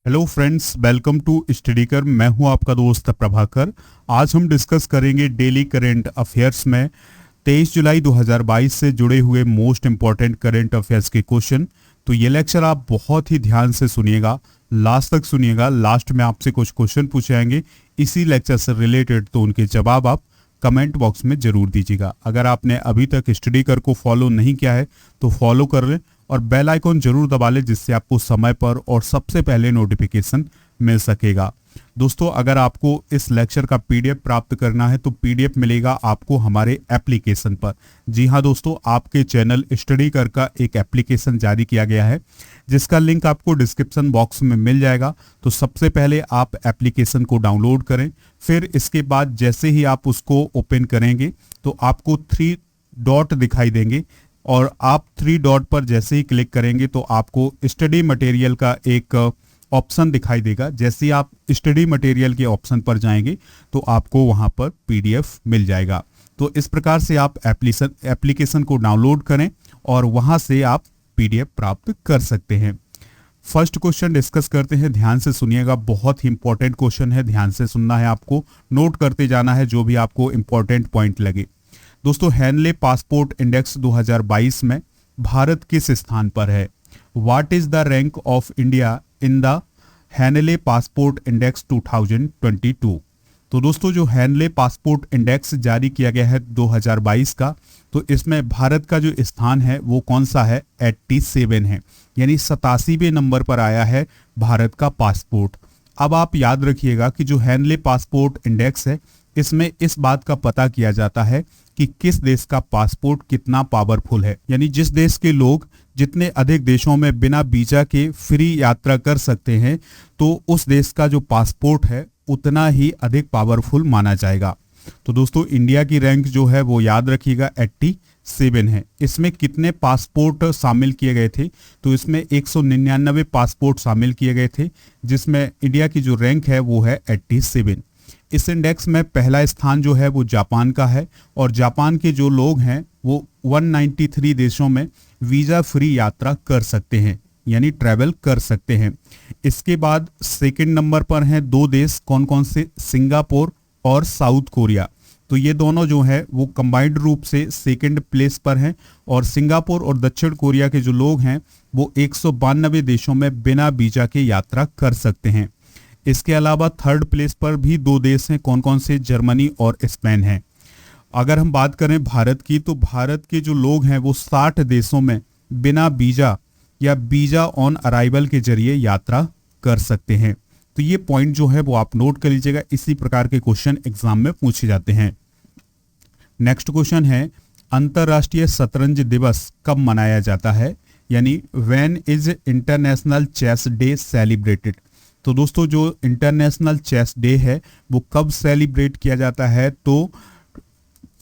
Hello friends, welcome to Studykar. मैं हूं आपका दोस्त प्रभाकर। आज हम डिस्कस करेंगे डेली करंट अफेयर्स में 23 जुलाई 2022 से जुड़े हुए मोस्ट इंपॉर्टेंट करंट अफेयर्स के क्वेश्चन। तो ये लेक्चर आप बहुत ही ध्यान से सुनिएगा, लास्ट तक सुनिएगा। लास्ट में आपसे कुछ क्वेश्चन पूछे जाएंगे इसी लेक्चर से रिलेटेड, तो उनके जवाब आप कमेंट बॉक्स में जरूर दीजिएगा। अगर आपने अभी तक स्टडीकर को फॉलो नहीं किया है तो फॉलो कर लें और बेल आइकॉन जरूर दबा लें, जिससे आपको समय पर और सबसे पहले नोटिफिकेशन मिल सकेगा। दोस्तों, अगर आपको इस लेक्चर का पीडीएफ प्राप्त करना है तो पीडीएफ मिलेगा आपको हमारे एप्लीकेशन पर। जी हाँ दोस्तों, आपके चैनल स्टडीकर का एक एप्लीकेशन जारी किया गया है, जिसका लिंक आपको डिस्क्रिप्शन बॉक्स में मिल जाएगा। तो सबसे पहले आप एप्लीकेशन को डाउनलोड करें, फिर इसके बाद जैसे ही आप उसको ओपन करेंगे तो आपको 3 डॉट दिखाई देंगे और आप 3 डॉट पर जैसे ही क्लिक करेंगे तो आपको स्टडी मटेरियल का एक ऑप्शन दिखाई देगा। जैसे ही आप स्टडी मटेरियल के ऑप्शन पर जाएंगे तो आपको वहां पर पीडीएफ मिल जाएगा। तो इस प्रकार से आप एप्लीकेशन को डाउनलोड करें और वहां से आप पीडीएफ प्राप्त कर सकते हैं। फर्स्ट क्वेश्चन डिस्कस करते हैं, ध्यान से सुनिएगा। बहुत ही इंपॉर्टेंट क्वेश्चन है, ध्यान से सुनना है, आपको नोट करते जाना है जो भी आपको इंपॉर्टेंट पॉइंट लगे। दोस्तों, हेनले पासपोर्ट इंडेक्स 2022 में भारत किस स्थान पर है? What is the rank of India in the Henley passport index 2022? तो दोस्तों, जो हेनले पासपोर्ट इंडेक्स जारी किया गया है 2022 का, तो इसमें भारत का जो स्थान है वो कौन सा है? 87 है, यानी 87वें नंबर पर आया है भारत का पासपोर्ट। अब आप याद रखिएगा कि जो हेनले पासपोर्ट इंडेक्स है, इसमें इस बात का पता किया जाता है कि किस देश का पासपोर्ट कितना पावरफुल है, यानी जिस देश के लोग जितने अधिक देशों में बिना वीजा के फ्री यात्रा कर सकते हैं, तो उस देश का जो पासपोर्ट है उतना ही अधिक पावरफुल माना जाएगा। तो दोस्तों, इंडिया की रैंक जो है वो याद रखिएगा 87 है। इसमें कितने पासपोर्ट शामिल किए गए थे? तो इसमें 199 पासपोर्ट शामिल किए गए थे, जिसमें इंडिया की जो रैंक है वो है 87। इस इंडेक्स में पहला स्थान जो है वो जापान का है और जापान के जो लोग हैं वो 193 देशों में वीजा फ्री यात्रा कर सकते हैं, यानी ट्रैवल कर सकते हैं। इसके बाद सेकंड नंबर पर हैं 2 देश, कौन कौन से? सिंगापुर और साउथ कोरिया। तो ये दोनों जो है वो कंबाइंड रूप से सेकंड प्लेस पर हैं और सिंगापुर और दक्षिण कोरिया के जो लोग हैं वो 192 देशों में बिना वीजा के यात्रा कर सकते हैं। इसके अलावा थर्ड प्लेस पर भी 2 देश हैं, कौन कौन से? जर्मनी और स्पेन हैं। अगर हम बात करें भारत की, तो भारत के जो लोग हैं वो 60 देशों में बिना वीजा या वीजा ऑन अराइवल के जरिए यात्रा कर सकते हैं। तो ये पॉइंट जो है वो आप नोट कर लीजिएगा, इसी प्रकार के क्वेश्चन एग्जाम में पूछे जाते हैं। नेक्स्ट क्वेश्चन है, अंतर्राष्ट्रीय शतरंज दिवस कब मनाया जाता है? यानी when is international chess day celebrated? तो दोस्तों, जो इंटरनेशनल चेस डे है वो कब सेलिब्रेट किया जाता है? तो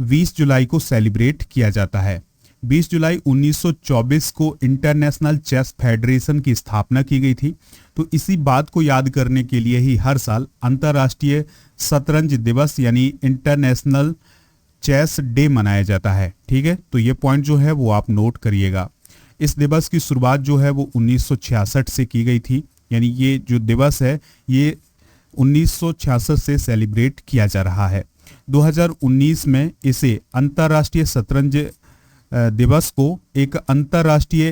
20 जुलाई को सेलिब्रेट किया जाता है। 20 जुलाई 1924 को इंटरनेशनल चेस फेडरेशन की स्थापना की गई थी। तो इसी बात को याद करने के लिए ही हर साल अंतर्राष्ट्रीय शतरंज दिवस यानी इंटरनेशनल चेस डे मनाया जाता है। ठीक है, तो ये पॉइंट जो है वो आप नोट करिएगा। इस दिवस की शुरुआत जो है वो 1966 से की गई थी, यानी ये जो दिवस है ये 1966 से सेलिब्रेट किया जा रहा है। 2019 में इसे अंतर्राष्ट्रीय शतरंज दिवस को एक अंतर्राष्ट्रीय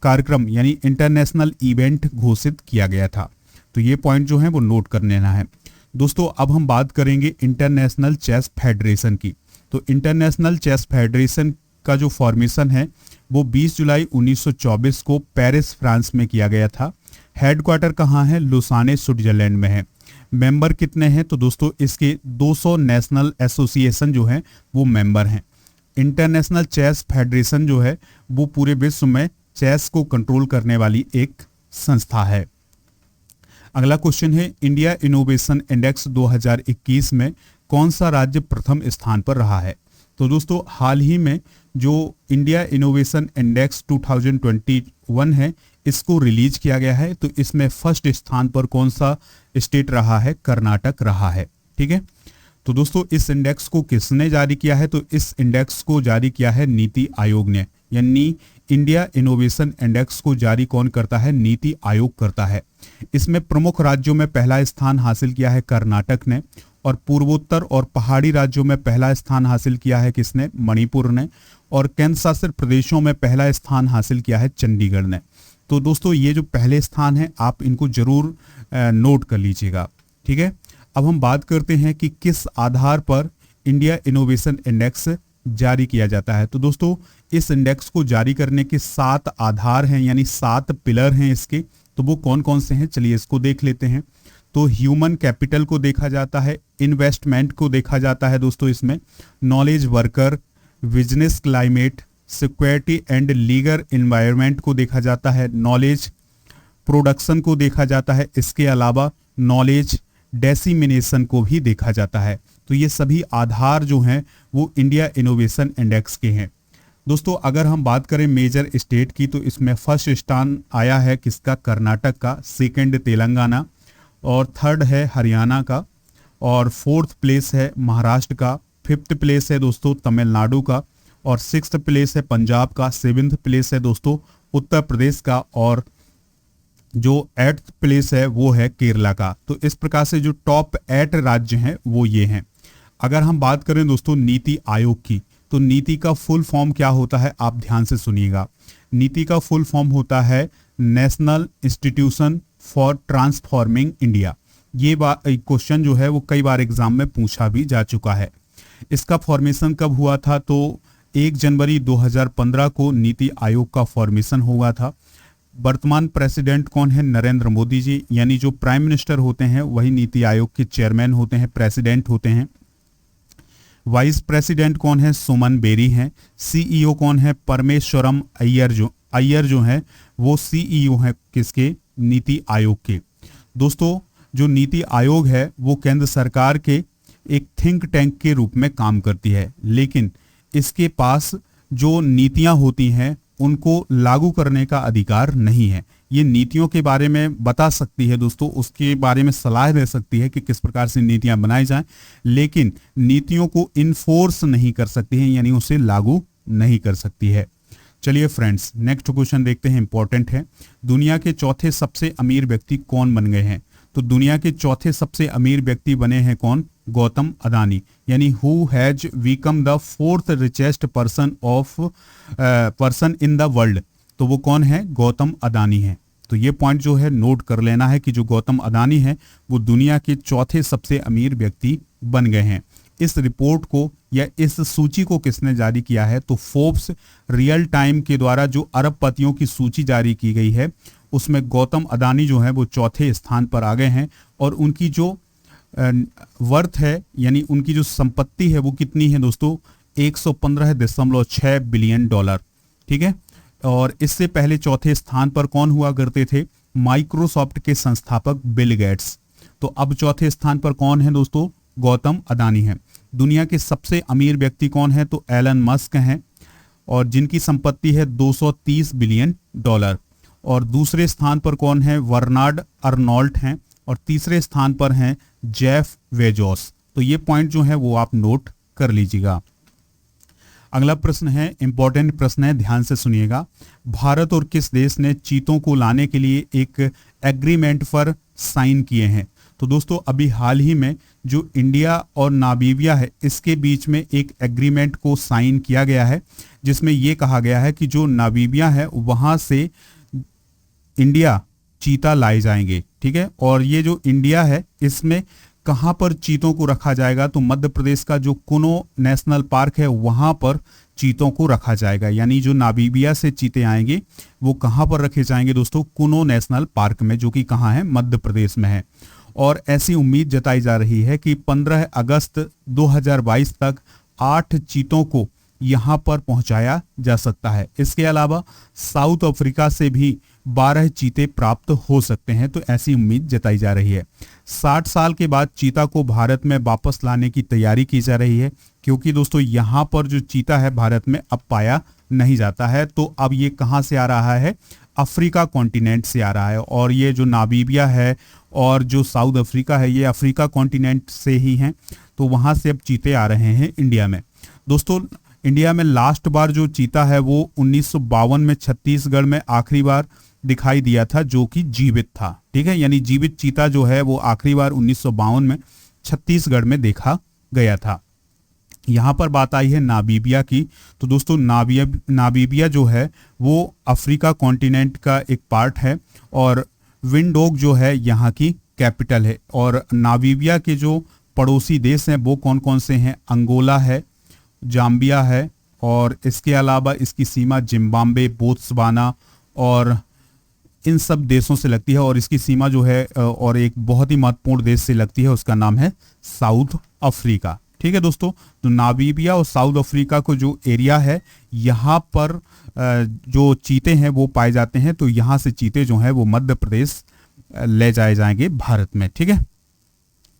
कार्यक्रम यानी इंटरनेशनल इवेंट घोषित किया गया था। तो ये पॉइंट जो है वो नोट कर लेना है। दोस्तों, अब हम बात करेंगे इंटरनेशनल चेस फेडरेशन की। तो इंटरनेशनल चेस फेडरेशन का जो फॉर्मेशन है वो 20 जुलाई 1924 को पेरिस, फ्रांस में किया गया था। हेडक्वार्टर कहाँ है? लुसाने, स्विट्जरलैंड में है। मेंबर कितने हैं? तो दोस्तों, इसके 200 नेशनल एसोसिएशन जो हैं वो मेंबर हैं। इंटरनेशनल चेस फेडरेशन जो है वो पूरे विश्व में चेस को कंट्रोल करने वाली एक संस्था है। अगला क्वेश्चन है, इंडिया इनोवेशन इंडेक्स 2021 में कौन सा राज्य प्रथम स्थान पर रहा है? तो दोस्तों, हाल ही में जो इंडिया इनोवेशन इंडेक्स 2021 है इसको रिलीज किया गया है। तो इसमें फर्स्ट स्थान पर कौन सा स्टेट रहा है? कर्नाटक रहा है। ठीक है, तो दोस्तों, इस इंडेक्स को किसने जारी किया है? तो इस इंडेक्स को जारी किया है नीति आयोग ने, यानी इंडिया इनोवेशन इंडेक्स को जारी कौन करता है? नीति आयोग करता है। इसमें प्रमुख राज्यों में पहला स्थान हासिल किया है कर्नाटक ने, और पूर्वोत्तर और पहाड़ी राज्यों में पहला स्थान हासिल किया है किसने? मणिपुर ने, और केंद्र शासित प्रदेशों में पहला स्थान हासिल किया है चंडीगढ़ ने। तो दोस्तों ये जो पहले स्थान है आप इनको जरूर नोट कर लीजिएगा, ठीक है। अब हम बात करते हैं कि किस आधार पर इंडिया इनोवेशन इंडेक्स जारी किया जाता है। तो दोस्तों इस इंडेक्स को जारी करने के 7 आधार हैं, यानी 7 पिलर हैं इसके। तो वो कौन कौन से हैं, चलिए इसको देख लेते हैं। तो ह्यूमन कैपिटल को देखा जाता है, इन्वेस्टमेंट को देखा जाता है दोस्तों, इसमें knowledge worker, business climate, security and legal environment को देखा जाता है, नॉलेज प्रोडक्शन को देखा जाता है, इसके अलावा नॉलेज डेसिमिनेशन को भी देखा जाता है। तो ये सभी आधार जो हैं वो इंडिया इनोवेशन इंडेक्स के हैं। दोस्तों अगर हम बात करें मेजर स्टेट की, तो इसमें फर्स्ट स्थान आया है किसका? कर्नाटक का, सेकंड तेलंगाना, और थर्ड है हरियाणा का, और फोर्थ प्लेस है महाराष्ट्र का, फिफ्थ प्लेस है दोस्तों तमिलनाडु का, और सिक्स्थ प्लेस है पंजाब का, सेवेंथ प्लेस है दोस्तों उत्तर प्रदेश का, और जो 8th प्लेस है वो है केरला का। तो इस प्रकार से जो टॉप 8 राज्य हैं वो ये हैं। अगर हम बात करें दोस्तों नीति आयोग की, तो नीति का फुल फॉर्म क्या होता है, आप ध्यान से सुनिएगा। नीति का फुल फॉर्म होता है national institution for transforming India. ये क्वेश्चन जो है वो कई बार एग्जाम में पूछा भी जा चुका है। इसका फॉर्मेशन कब हुआ था? तो 1 जनवरी 2015 को नीति आयोग का फॉर्मेशन हुआ था। वर्तमान प्रेसिडेंट कौन है? नरेंद्र मोदी जी, यानी जो प्राइम मिनिस्टर होते हैं वही नीति आयोग के चेयरमैन होते हैं, प्रेसिडेंट होते हैं। वाइस प्रेसिडेंट कौन है? सुमन बेरी हैं। सीईओ कौन है? परमेश्वरम अय्यर जो है वो सीईओ है किसके? नीति आयोग के। दोस्तों जो नीति आयोग है वो केंद्र सरकार के एक थिंक टैंक के रूप में काम करती है, लेकिन इसके पास जो नीतियां होती हैं उनको लागू करने का अधिकार नहीं है। ये नीतियों के बारे में बता सकती है दोस्तों, उसके बारे में सलाह दे सकती है कि किस प्रकार से नीतियां बनाई जाएं, लेकिन नीतियों को इन्फोर्स नहीं कर सकती है, यानी उसे लागू नहीं कर सकती है। चलिए फ्रेंड्स नेक्स्ट क्वेश्चन देखते हैं, इंपॉर्टेंट है। दुनिया के चौथे सबसे अमीर व्यक्ति कौन बन गए हैं? तो दुनिया के चौथे सबसे अमीर व्यक्ति बने हैं कौन? गौतम अदानी, यानी who has become the 4th richest person in the world. तो वो कौन है? गौतम अदानी है। तो ये पॉइंट जो है नोट कर लेना है कि जो गौतम अदानी है वो दुनिया के चौथे सबसे अमीर व्यक्ति बन गए हैं। इस रिपोर्ट को या इस सूची को किसने जारी किया है? तो फोर्ब्स रियल टाइम के द्वारा जो अरबपतियों की सूची जारी की गई है उसमें गौतम अदानी जो है वो चौथे स्थान पर आ गए हैं, और उनकी जो वर्थ है यानी उनकी जो संपत्ति है वो कितनी है दोस्तों? 115.6 बिलियन डॉलर, ठीक है। और इससे पहले चौथे स्थान पर कौन हुआ करते थे? माइक्रोसॉफ्ट के संस्थापक बिल गेट्स। तो अब चौथे स्थान पर कौन है दोस्तों? गौतम अदानी है। दुनिया के सबसे अमीर व्यक्ति कौन है? तो एलन मस्क हैं, और जिनकी संपत्ति है 230 बिलियन डॉलर। और दूसरे स्थान पर कौन है? बर्नार्ड अर्नोल्ट हैं, और तीसरे स्थान पर हैं जेफ बेजोस। तो ये पॉइंट जो है वो आप नोट कर लीजिएगा। अगला प्रश्न है, इंपॉर्टेंट प्रश्न है, ध्यान से सुनिएगा। भारत और किस देश ने चीतों को लाने के लिए एक एग्रीमेंट पर साइन किए हैं? तो दोस्तों अभी हाल ही में जो इंडिया और नामीबिया है इसके बीच में एक एग्रीमेंट को साइन किया गया है, जिसमें ये कहा गया है कि जो नामीबिया है वहां से इंडिया चीता लाए जाएंगे, ठीक है। और ये जो इंडिया है इसमें कहां पर चीतों को रखा जाएगा? तो मध्य प्रदेश का जो कुनो नेशनल पार्क है वहां पर चीतों को रखा जाएगा। यानी जो नामीबिया से चीते आएंगे वो कहां पर रखे जाएंगे दोस्तों? कुनो नेशनल पार्क में, जो कि कहां है? मध्य प्रदेश में है। और ऐसी उम्मीद जताई जा रही है कि 15 अगस्त 2022 तक 8 चीतों को यहां पर पहुंचाया जा सकता है। इसके अलावा साउथ अफ्रीका से भी 12 चीते प्राप्त हो सकते हैं, तो ऐसी उम्मीद जताई जा रही है। 60 साल के बाद चीता को भारत में वापस लाने की तैयारी की जा रही है, क्योंकि दोस्तों यहाँ पर जो चीता है भारत में अब पाया नहीं जाता है। तो अब ये कहाँ से आ रहा है? अफ्रीका कॉन्टिनेंट से आ रहा है। और ये जो नामीबिया है और जो साउथ अफ्रीका है ये अफ्रीका कॉन्टिनेंट से ही हैं, तो वहाँ से अब चीते आ रहे हैं इंडिया में। दोस्तों इंडिया में लास्ट बार जो चीता है वो 1952 में छत्तीसगढ़ में आखिरी बार दिखाई दिया था, जो कि जीवित था। ठीक है, यानी जीवित चीता जो है वो आखिरी बार 1952 में छत्तीसगढ़ में देखा गया था। यहाँ पर बात आई है नामीबिया की। तो दोस्तों नामीबिया जो है वो अफ्रीका कॉन्टिनेंट का एक पार्ट है और विंडोग जो है यहाँ की कैपिटल है। और नामीबिया के जो पड़ोसी देश हैं वो कौन कौन से हैं? अंगोला है, जाम्बिया है, और इसके अलावा इसकी सीमा जिम्बाब्वे, बोत्सवाना और इन सब देशों से लगती है। और इसकी सीमा जो है और एक बहुत ही महत्वपूर्ण देश से लगती है, उसका नाम है साउथ अफ्रीका। ठीक है दोस्तों, तो नामीबिया और साउथ अफ्रीका को जो एरिया है यहाँ पर जो चीते हैं वो पाए जाते हैं। तो यहाँ से चीते जो हैं वो मध्य प्रदेश ले जाए जाएंगे भारत में। ठीक है,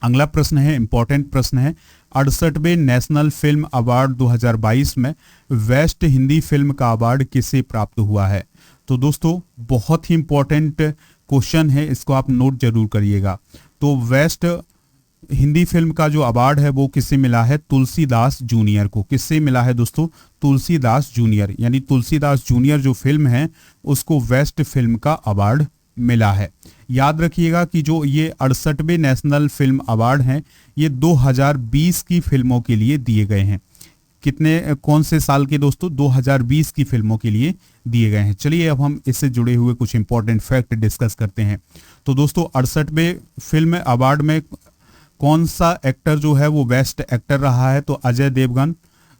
अगला प्रश्न है, इंपॉर्टेंट प्रश्न है, 68वें नेशनल फिल्म अवार्ड 2022 में बेस्ट हिंदी फिल्म का अवार्ड किसे प्राप्त हुआ है? तो दोस्तों बहुत ही इंपॉर्टेंट क्वेश्चन है, इसको आप नोट जरूर करिएगा। तो बेस्ट हिंदी फिल्म का जो अवार्ड है वो किससे मिला है? तुलसीदास जूनियर को। किससे मिला है दोस्तों? तुलसीदास जूनियर, यानी तुलसीदास जूनियर जो फिल्म है उसको बेस्ट फिल्म का अवार्ड मिला है। याद रखिएगा कि जो ये 68वें नेशनल फिल्म अवार्ड हैं ये 2020 की फिल्मों के लिए दिए गए हैं। कौन से साल के दोस्तों? 2020 की फिल्मों के लिए दिए गए हैं। चलिए अब हम इससे जुड़े हुए कुछ इंपॉर्टेंट फैक्ट डिस्कस करते हैं। तो दोस्तों 68वें फिल्म अवार्ड में कौन सा एक्टर जो है वो बेस्ट एक्टर रहा है? तो अजय देवगन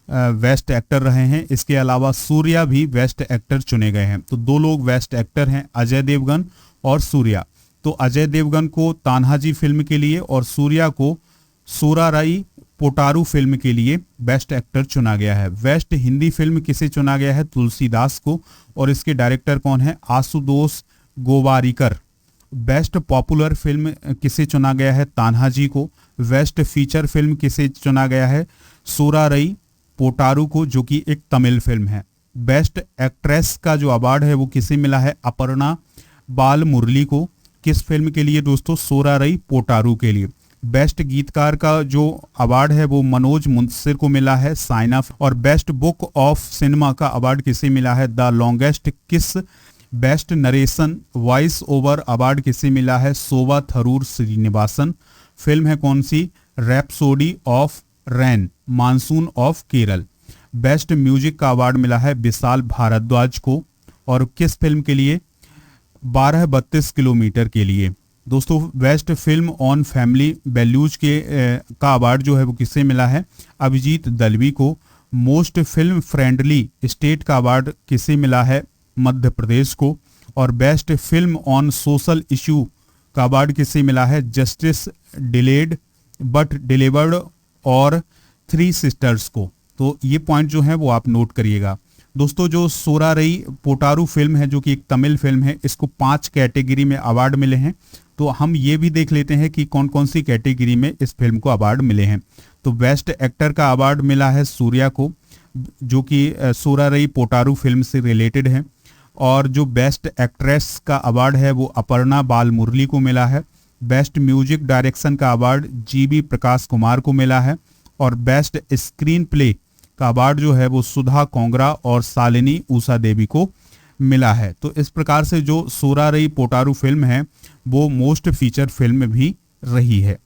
बेस्ट एक्टर रहे हैं। इसके अलावा सूर्या भी बेस्ट एक्टर चुने गए हैं। तो दो लोग बेस्ट एक्टर हैं, अजय देवगन और सूर्या। तो अजय देवगन को तान्हाजी फिल्म के लिए और सूर्या को सूराराई पोटारू फिल्म के लिए बेस्ट एक्टर चुना गया है। बेस्ट हिंदी फिल्म किसे चुना गया है? तुलसीदास को, और इसके डायरेक्टर कौन है? Ashutosh Gowariker. Best popular film किसे चुना गया है? तान्हाजी को। बेस्ट फीचर फिल्म किसे चुना गया है? सूराराई पोटारू को, जो कि एक तमिल फिल्म है। बेस्ट एक्ट्रेस का जो अवार्ड है वो किसे मिला है? अपर्णा बाल मुरली को। किस फिल्म के लिए दोस्तों? सूराराई पोटारू के लिए। बेस्ट गीतकार का जो अवार्ड है वो मनोज मुंसिर को मिला है, साइना। और बेस्ट बुक ऑफ सिनेमा का अवार्ड किसे मिला है? The longest kiss. Best narration voice over award किसे मिला है? शोभा थरूर श्रीनिवासन। फिल्म है कौन सी? Rhapsody of rain, monsoon of Kerala. Best music का अवार्ड मिला है विशाल भारद्वाज को। और किस फिल्म के लिए? 1232 किलोमीटर के लिए। दोस्तों best film on family values का अवार्ड जो है वो किससे मिला है? अभिजीत दलवी को। मोस्ट फिल्म फ्रेंडली स्टेट का अवार्ड किसे मिला है? मध्य प्रदेश को। और best film on social issue का अवार्ड किसे मिला है? जस्टिस डिलेड बट डिलीवर्ड और थ्री सिस्टर्स को। तो ये पॉइंट जो है वो आप नोट करिएगा। दोस्तों जो सूराराई पोटारू फिल्म है जो कि एक तमिल फिल्म है, इसको 5 कैटेगरी में अवार्ड मिले हैं। तो हम ये भी देख लेते हैं कि कौन कौन सी कैटेगरी में इस फिल्म को अवार्ड मिले हैं। तो बेस्ट एक्टर का अवार्ड मिला है सूर्या को, जो कि सूराराई पोटारू फिल्म से रिलेटेड है। और जो बेस्ट एक्ट्रेस का अवार्ड है वो अपर्णा बाल मुरली को मिला है। बेस्ट म्यूजिक डायरेक्शन का अवार्ड जीबी प्रकाश कुमार को मिला है। और बेस्ट स्क्रीन प्ले का अवार्ड जो है वो सुधा कोंगरा और शालिनी उषा देवी को मिला है। तो इस प्रकार से जो सूराराई पोटारू फिल्म है वो मोस्ट फीचर फिल्म भी रही है।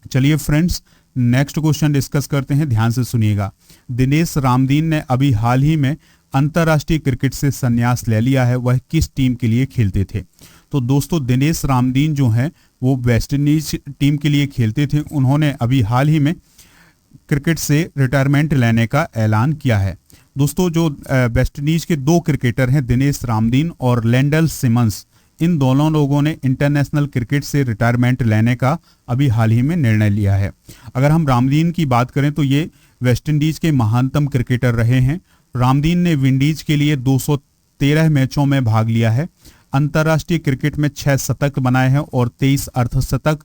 चलिए फ्रेंड्स नेक्स्ट क्वेश्चन डिस्कस करते हैं, ध्यान से सुनिएगा। दिनेश रामदीन ने अभी हाल ही में अंतर्राष्ट्रीय क्रिकेट से संन्यास ले लिया है, वह किस टीम के लिए खेलते थे? तो दोस्तों दिनेश रामदीन जो हैं वो वेस्ट इंडीज टीम के लिए खेलते थे। उन्होंने अभी हाल ही में क्रिकेट से रिटायरमेंट लेने का ऐलान किया है। दोस्तों जो वेस्ट इंडीज के 2 क्रिकेटर हैं दिनेश रामदीन और लेंडल सिमंस, इन दोनों लोगों ने इंटरनेशनल क्रिकेट से रिटायरमेंट लेने का अभी हाल ही में निर्णय लिया है। अगर हम रामदीन की बात करें तो ये वेस्ट इंडीज के महानतम क्रिकेटर रहे हैं। रामदीन ने विंडीज के लिए 213 मैचों में भाग लिया है। अंतर्राष्ट्रीय क्रिकेट में 6 शतक बनाए हैं और 23 अर्धशतक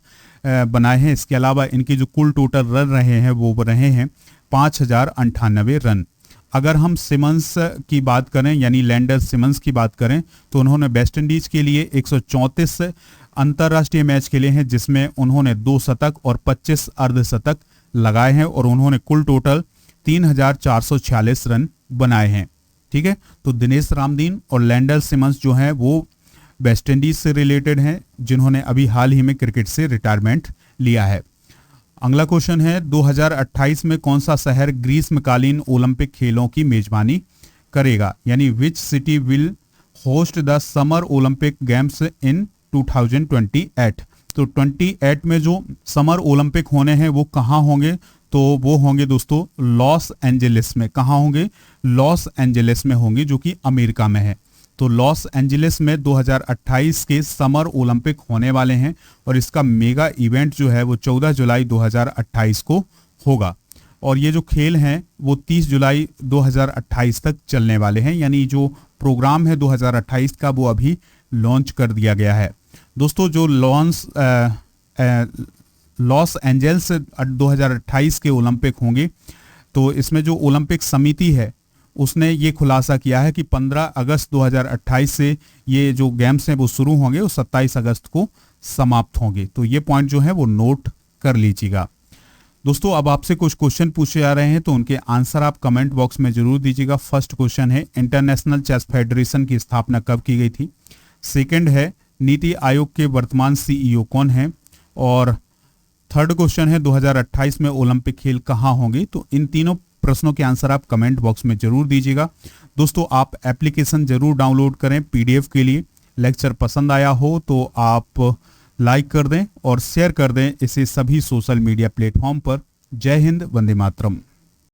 बनाए हैं। इसके अलावा इनकी जो कुल टोटल रन रहे हैं वो रहे हैं 5098 रन। अगर हम सिमंस की बात करें यानी लैंडर सिमंस की बात करें तो उन्होंने वेस्ट इंडीज के लिए 134 अंतर्राष्ट्रीय मैच खेले हैं, जिसमें उन्होंने 2 शतक और 25 अर्धशतक लगाए हैं और उन्होंने कुल टोटल 3,446 रन बनाए हैं। ठीक है, तो दिनेश रामदीन और लैंडल सिमंस जो हैं वो वेस्ट इंडीज से रिलेटेड हैं, जिन्होंने अभी हाल ही में क्रिकेट से रिटायरमेंट लिया है। अगला क्वेश्चन है 2028 में कौन सा शहर ग्रीष्मकालीन ओलंपिक खेलों की मेजबानी करेगा, यानी which city will host the summer Olympic games in 2028। तो 28 में जो समर ओलंपिक होने हैं वो कहाँ होंगे, तो वो होंगे दोस्तों लॉस एंजलिस में। कहाँ होंगे, लॉस एंजलिस में होंगे, जो कि अमेरिका में है। तो लॉस एंजलिस में 2028 के समर ओलंपिक होने वाले हैं और इसका मेगा इवेंट जो है वो 14 जुलाई 2028 को होगा। और ये जो खेल हैं वो 30 जुलाई 2028 तक चलने वाले हैं, यानी जो प्रोग्राम है 2028 का वो अभी लॉन्च कर दिया गया है। दोस्तों जो लॉस एंजल्स 2028 के ओलंपिक होंगे, तो इसमें जो ओलंपिक समिति है उसने ये खुलासा किया है कि 15 अगस्त 2028 से ये जो गेम्स हैं वो शुरू होंगे और 27 अगस्त को समाप्त होंगे। तो ये पॉइंट जो है वो नोट कर लीजिएगा। दोस्तों अब आपसे कुछ क्वेश्चन पूछे जा रहे हैं, तो उनके आंसर आप कमेंट बॉक्स में जरूर दीजिएगा। फर्स्ट क्वेश्चन है इंटरनेशनल चेस फेडरेशन की स्थापना कब की गई थी। सेकंड है नीति आयोग के वर्तमान सीईओ कौन है। और थर्ड क्वेश्चन है 2028 में ओलंपिक खेल कहाँ होंगे। तो इन तीनों प्रश्नों के आंसर आप कमेंट बॉक्स में जरूर दीजिएगा। दोस्तों आप एप्लीकेशन जरूर डाउनलोड करें पीडीएफ के लिए। लेक्चर पसंद आया हो तो आप लाइक कर दें और शेयर कर दें इसे सभी सोशल मीडिया प्लेटफॉर्म पर। जय हिंद, वंदे मातरम।